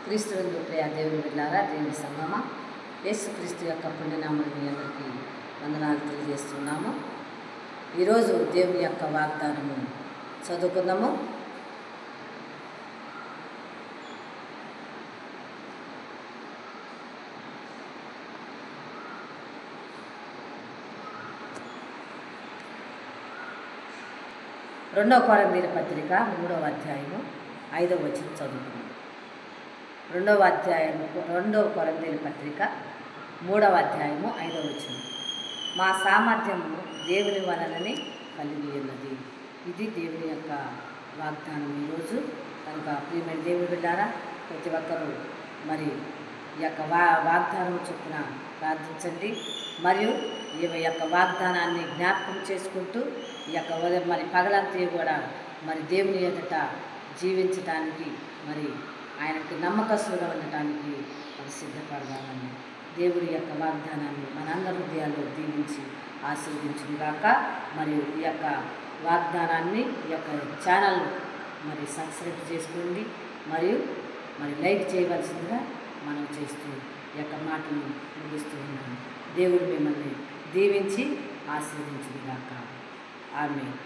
క్రీస్తునందు ప్రియ దేవుని బిడ్డలారా, దేవుని సంగమా, యేసుక్రీస్తు యొక్క పుణ్యనామములు మీ అందరికీ వందనాలు తెలియజేస్తున్నాము. ఈరోజు దేవుని యొక్క వాగ్దానము చదువుకుందాము. రెండవ కొరింథీయుల పత్రిక 3వ అధ్యాయము 5వ వచనం చదువుకున్నాం. రెండవ కొరింథీయుల పత్రిక 3వ అధ్యాయము 5వ వచనం. మా సామర్థ్యము దేవుని వలననే కలిగి ఉన్నది. ఇది దేవుని యొక్క వాగ్దానం ఈరోజు. కనుక ప్రియమైన దేవుని బిడ్డారా, ప్రతి ఒక్కరూ మరి ఈ యొక్క వాగ్దానం చొప్పున ప్రార్థించండి. మరియు ఈ యొక్క వాగ్దానాన్ని జ్ఞాపకం చేసుకుంటూ ఈ యొక్క మరి పగలంతా కూడా మరి దేవుని ఎదుట జీవించడానికి, మరి ఆయనకి నమ్మకస్తుగా ఉండటానికి మరి సిద్ధపడదామని దేవుడి యొక్క వాగ్దానాన్ని మనందరి హృదయాల్లో దీవించి ఆశీర్వదించుగాక. మరియు ఈ యొక్క వాగ్దానాన్ని ఈ యొక్క ఛానల్ మరి సబ్స్క్రైబ్ చేసుకోండి, మరియు లైక్ చేయవలసిందిగా మనం చేస్తూ ఈ యొక్క మాటను ముగిస్తూ ఉన్నాను. దేవుడు మిమ్మల్ని దీవించి ఆశీర్వదించుగాక. ఆమేన్.